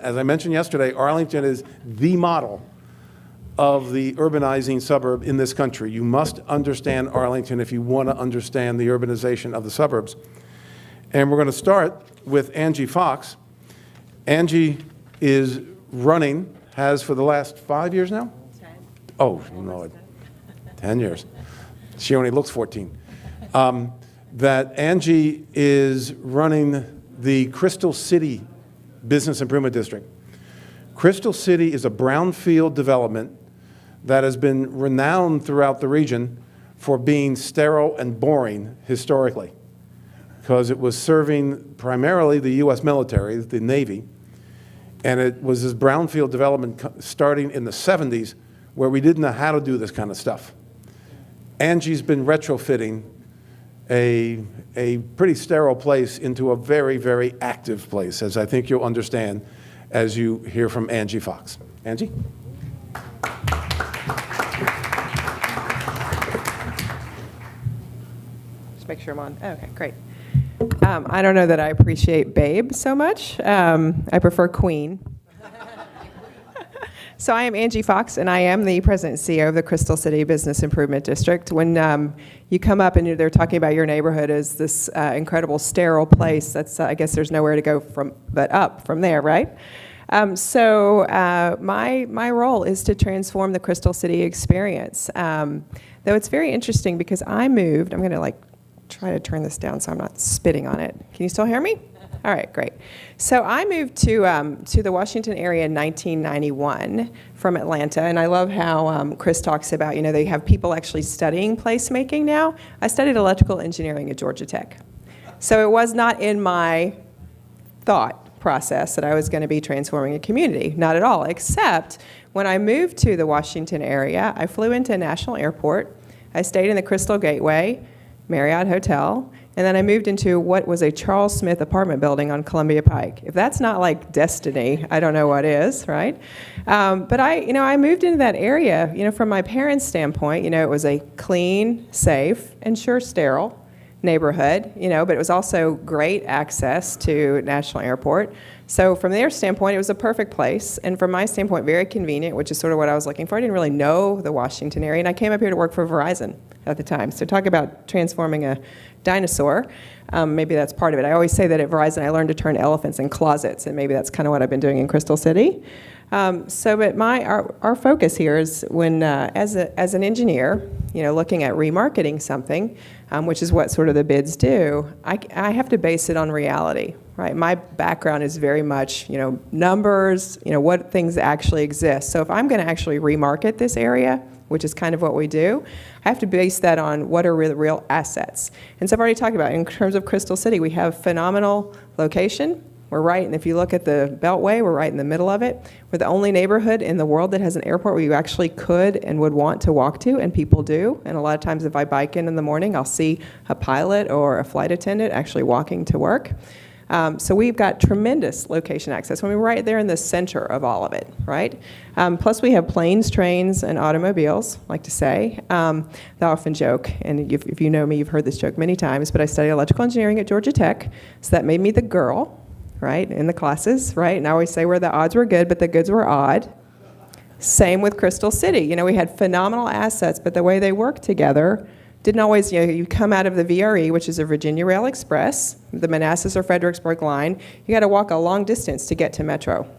As I mentioned yesterday, Arlington is the model of the urbanizing suburb in this country. You must understand Arlington if you want to understand the urbanization of the suburbs. And we're going to start with Angie Fox. Angie is running, has for the last 5 years now? 10. Oh, no, 10 years. She only looks 14. That Angie is running the Crystal City Business Improvement District. Crystal City is a brownfield development that has been renowned throughout the region for being sterile and boring historically, because it was serving primarily the U.S. military, the Navy, and it was this brownfield development starting in the 70s where we didn't know how to do this kind of stuff. Angie's been retrofitting a pretty sterile place into a very, very active place, as I think you'll understand as you hear from Angie Fox. Angie? Just make sure I'm on. Okay, great. I don't know that I appreciate Babe so much. I prefer Queen. So I am Angie Fox, and I am the President and CEO of the Crystal City Business Improvement District. When you come up and they're talking about your neighborhood as this incredible sterile place, that's I guess there's nowhere to go but up from there, right? My role is to transform the Crystal City experience. Though it's very interesting because I moved. I'm going to try to turn this down so I'm not spitting on it. Can you still hear me? All right, great. So I moved to the Washington area in 1991 from Atlanta, and I love how Chris talks about, they have people actually studying placemaking now. I studied electrical engineering at Georgia Tech. So it was not in my thought process that I was going to be transforming a community, not at all, except when I moved to the Washington area, I flew into a national airport, I stayed in the Crystal Gateway Marriott Hotel, and then I moved into what was a Charles Smith apartment building on Columbia Pike. If that's not like destiny, I don't know what is, right? But I moved into that area, from my parents' standpoint, it was a clean, safe, and sure sterile neighborhood, but it was also great access to National Airport. So from their standpoint, it was a perfect place. And from my standpoint, very convenient, which is sort of what I was looking for. I didn't really know the Washington area, and I came up here to work for Verizon at the time. So talk about transforming a dinosaur. Maybe that's part of it. I always say that at Verizon, I learned to turn elephants in closets, and maybe that's kind of what I've been doing in Crystal City. But our focus here is when, as an engineer, looking at remarketing something, which is what sort of the bids do, I have to base it on reality, right? My background is very much, numbers, what things actually exist. So if I'm going to actually remarket this area, which is kind of what we do, I have to base that on what are the real assets. And so I've already talked about, in terms of Crystal City, we have phenomenal location. We're right, and if you look at the Beltway, we're right in the middle of it. We're the only neighborhood in the world that has an airport where you actually could and would want to walk to, and people do. And a lot of times if I bike in the morning, I'll see a pilot or a flight attendant actually walking to work. So we've got tremendous location access. We're right there in the center of all of it, right? Plus we have planes, trains, and automobiles, I like to say. I often joke, and if you know me, you've heard this joke many times, but I studied electrical engineering at Georgia Tech, so that made me the girl, right, in the classes, right? And I always say where the odds were good, but the goods were odd. Same with Crystal City. We had phenomenal assets, but the way they worked together didn't always, you come out of the VRE, which is a Virginia Rail Express, the Manassas or Fredericksburg line, you got to walk a long distance to get to Metro.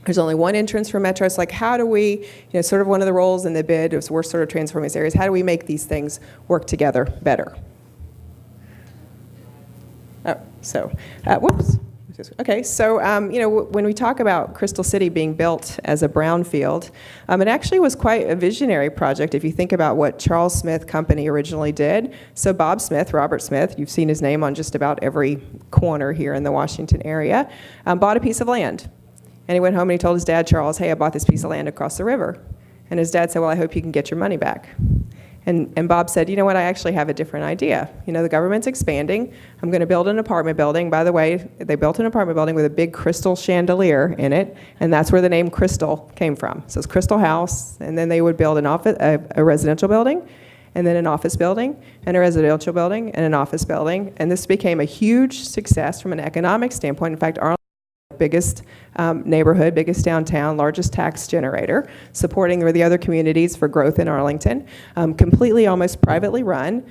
There's only one entrance for Metro. It's like, how do we, sort of one of the roles in the bid is we're sort of transforming these areas. How do we make these things work together better? Whoops. Okay, so when we talk about Crystal City being built as a brownfield, it actually was quite a visionary project if you think about what Charles Smith Company originally did. So Bob Smith, Robert Smith, you've seen his name on just about every corner here in the Washington area, bought a piece of land. And he went home and he told his dad, Charles, hey, I bought this piece of land across the river. And his dad said, well, I hope you can get your money back. And Bob said, you know what, I actually have a different idea. The government's expanding. I'm going to build an apartment building. By the way, they built an apartment building with a big crystal chandelier in it, and that's where the name Crystal came from. So it's Crystal House, and then they would build a residential building, and then an office building, and a residential building, and an office building. And this became a huge success from an economic standpoint. In fact, Arlington biggest neighborhood, biggest downtown, largest tax generator, supporting the other communities for growth in Arlington, completely almost privately run.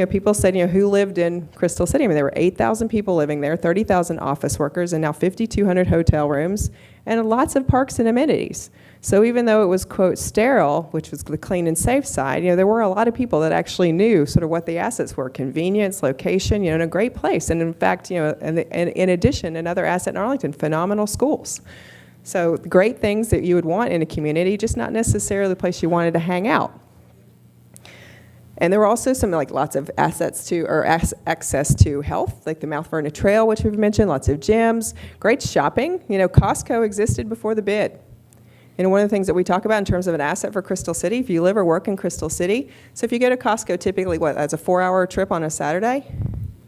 People said, who lived in Crystal City? I mean, there were 8,000 people living there, 30,000 office workers, and now 5,200 hotel rooms, and lots of parks and amenities. So even though it was, quote, sterile, which was the clean and safe side, there were a lot of people that actually knew sort of what the assets were, convenience, location, and a great place. And in fact, and in addition, another asset in Arlington, phenomenal schools. So great things that you would want in a community, just not necessarily the place you wanted to hang out. And there were also some lots of assets to, or access to health, like the Mount Vernon Trail, which we've mentioned, lots of gyms, great shopping. Costco existed before the bid. One of the things that we talk about in terms of an asset for Crystal City, if you live or work in Crystal City, so if you go to Costco typically, that's a 4-hour trip on a Saturday?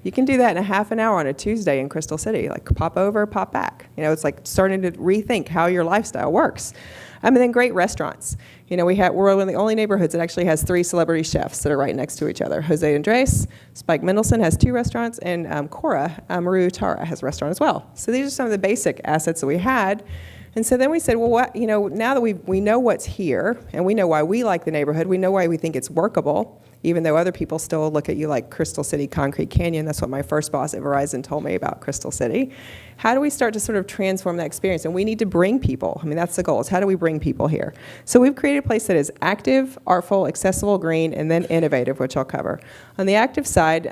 You can do that in a half an hour on a Tuesday in Crystal City, pop over, pop back. It's starting to rethink how your lifestyle works. And then great restaurants. We're one of the only neighborhoods that actually has 3 celebrity chefs that are right next to each other. Jose Andres, Spike Mendelsohn has 2 restaurants, and Cora Maru Tara has a restaurant as well. So these are some of the basic assets that we had. And so then we said, well, now that we know what's here, and we know why we like the neighborhood, we know why we think it's workable, even though other people still look at you like Crystal City, Concrete Canyon. That's what my first boss at Verizon told me about Crystal City. How do we start to sort of transform that experience? And we need to bring people. That's the goal, is how do we bring people here? So we've created a place that is active, artful, accessible, green, and then innovative, which I'll cover. On the active side,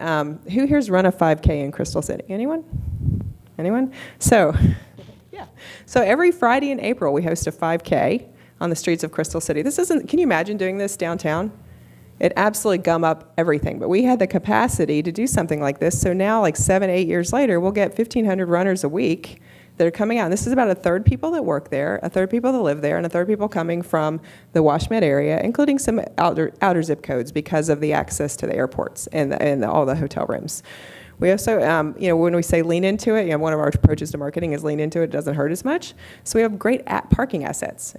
who here's run a 5K in Crystal City? Anyone? So every Friday in April, we host a 5K on the streets of Crystal City. Can you imagine doing this downtown? It absolutely gum up everything. But we had the capacity to do something like this. So now, 7, 8 years later, we'll get 1,500 runners a week that are coming out. And this is about a third people that work there, a third people that live there, and a third people coming from the Washmed area, including some outer zip codes because of the access to the airports and all the hotel rooms. We also, when we say lean into it, one of our approaches to marketing is lean into it. It doesn't hurt as much. So we have great parking assets.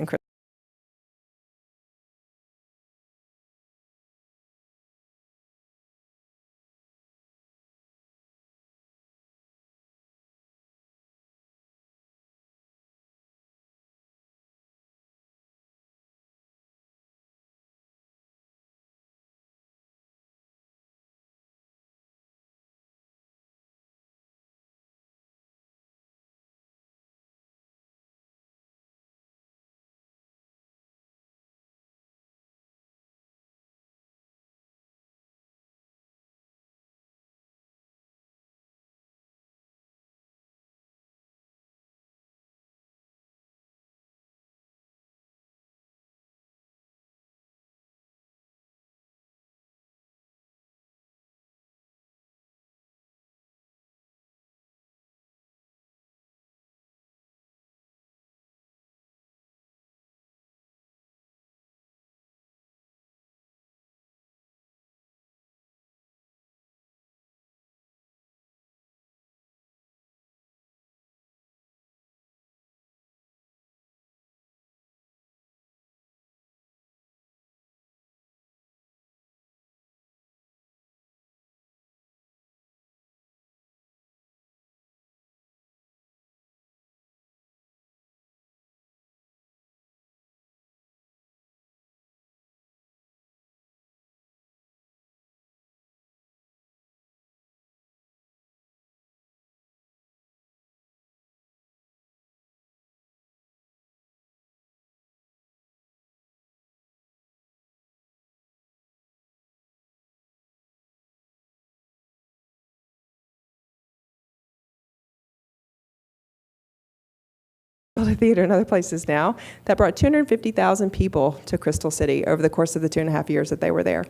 Theater and other places now, that brought 250,000 people to Crystal City over the course of the 2.5 years that they were there.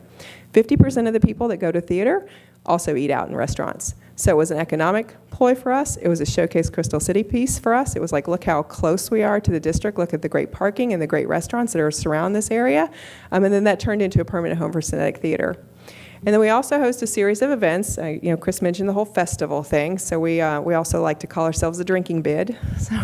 50% of the people that go to theater also eat out in restaurants. So it was an economic ploy for us. It was a showcase Crystal City piece for us. It was look how close we are to the district. Look at the great parking and the great restaurants that are surround this area. And then that turned into a permanent home for Cinetic Theater. And then we also host a series of events. Chris mentioned the whole festival thing. So we also like to call ourselves the drinking bid. So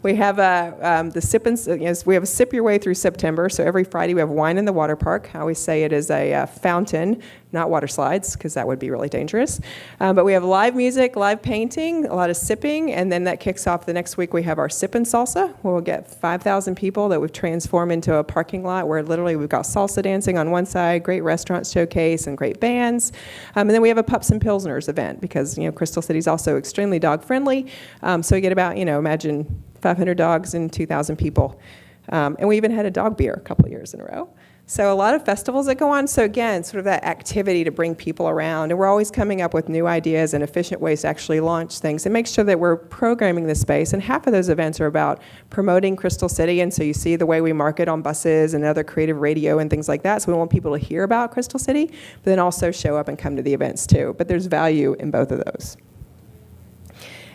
We have the sip and we have a sip your way through September. So every Friday we have wine in the water park. I always say it is a fountain, not water slides, because that would be really dangerous. But we have live music, live painting, a lot of sipping, and then that kicks off the next week. We have our sip and salsa, where we'll get 5,000 people that we've transformed into a parking lot where literally we've got salsa dancing on one side, great restaurant showcase, and great bands. And then we have a Pups and Pilsners event because Crystal City is also extremely dog friendly. So we get about imagine 500 dogs and 2,000 people. And we even had a dog beer a couple of years in a row. So a lot of festivals that go on. So again, sort of that activity to bring people around. And we're always coming up with new ideas and efficient ways to actually launch things and make sure that we're programming the space. And half of those events are about promoting Crystal City. And so you see the way we market on buses and other creative radio and things like that. So we want people to hear about Crystal City, but then also show up and come to the events too. But there's value in both of those.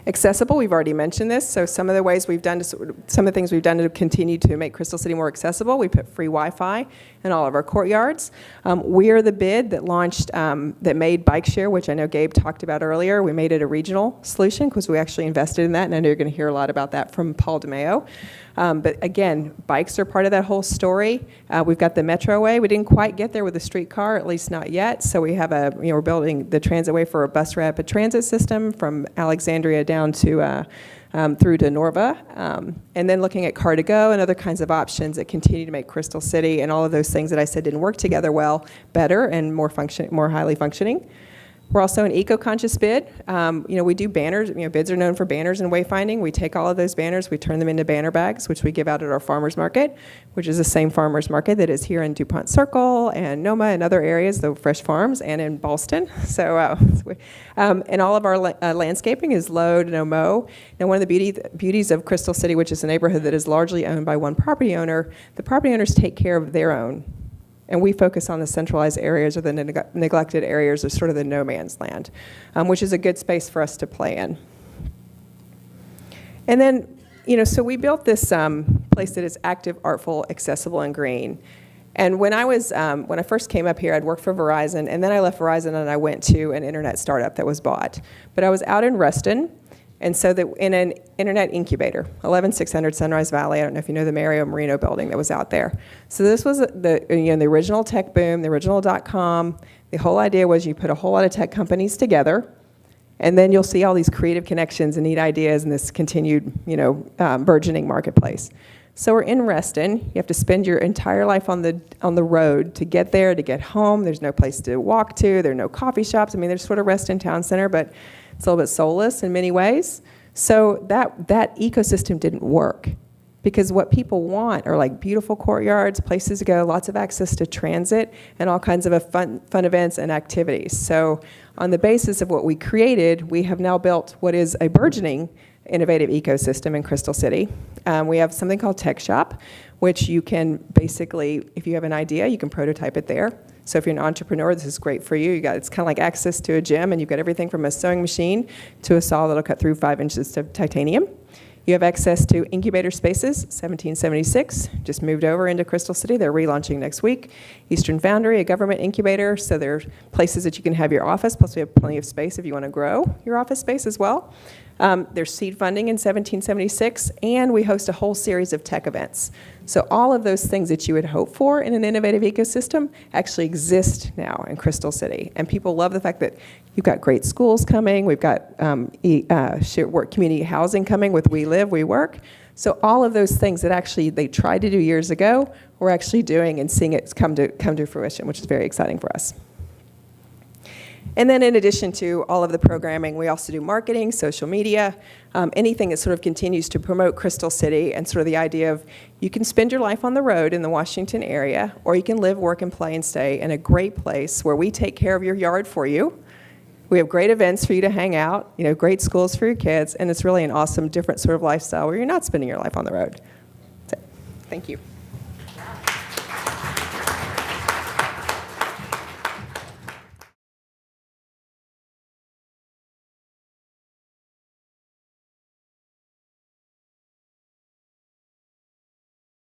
Accessible, we've already mentioned this. So some of the ways we've done some of the things we've done to continue to make Crystal City more accessible, we put free Wi-Fi in all of our courtyards. We are the bid that launched, that made bike share, which I know Gabe talked about earlier. We made it a regional solution because we actually invested in that, and I know you're going to hear a lot about that from Paul DeMeo. But again, bikes are part of that whole story. We've got the Metroway. We didn't quite get there with the streetcar, at least not yet. So we have we're building the Transitway for a bus rapid transit system from Alexandria down to through to Norva, and then looking at Car2Go and other kinds of options that continue to make Crystal City and all of those things that I said didn't work together well better and more highly functioning. We're also an eco-conscious bid. We do banners. Bids are known for banners and wayfinding. We take all of those banners, we turn them into banner bags, which we give out at our farmers market, which is the same farmers market that is here in DuPont Circle and Noma and other areas, the Fresh Farms, and in Ballston. So, and all of our landscaping is low, no mow. Now, one of the beauties of Crystal City, which is a neighborhood that is largely owned by one property owner, the property owners take care of their own. And we focus on the centralized areas or the neglected areas of sort of the no man's land, which is a good space for us to play in. And then, so we built this place that is active, artful, accessible, and green. And when I first came up here, I'd worked for Verizon, and then I left Verizon and I went to an internet startup that was bought. But I was out in Reston, and so in an internet incubator, 11600 Sunrise Valley. I don't know if you know the Mario Marino building that was out there. So this was the original tech boom, the original .com. The whole idea was you put a whole lot of tech companies together, and then you'll see all these creative connections and neat ideas in this continued, burgeoning marketplace. So we're in Reston. You have to spend your entire life on the road to get there, to get home. There's no place to walk to. There are no coffee shops. I mean, there's sort of Reston Town Center, but it's a little bit soulless in many ways. So that ecosystem didn't work because what people want are like beautiful courtyards, places to go, lots of access to transit, and all kinds of fun events and activities. So on the basis of what we created, we have now built what is a burgeoning innovative ecosystem in Crystal City. We have something called Tech Shop, which you can basically, if you have an idea, you can prototype it there. So if you're an entrepreneur, this is great for you. It's kind of like access to a gym, and you've got everything from a sewing machine to a saw that'll cut through 5 inches of titanium. You have access to incubator spaces, 1776, just moved over into Crystal City. They're relaunching next week. Eastern Foundry, a government incubator, so there are places that you can have your office, plus we have plenty of space if you want to grow your office space as well. There's seed funding in 1776, and we host a whole series of tech events. So all of those things that you would hope for in an innovative ecosystem actually exist now in Crystal City. And people love the fact that you've got great schools coming, we've got shared work community housing coming with We Live, We Work. So all of those things that actually they tried to do years ago, we're actually doing and seeing it come to fruition, which is very exciting for us. And then in addition to all of the programming, we also do marketing, social media, anything that sort of continues to promote Crystal City and sort of the idea of you can spend your life on the road in the Washington area, or you can live, work, and play and stay in a great place where we take care of your yard for you. We have great events for you to hang out, great schools for your kids, and it's really an awesome, different sort of lifestyle where you're not spending your life on the road. So, thank you.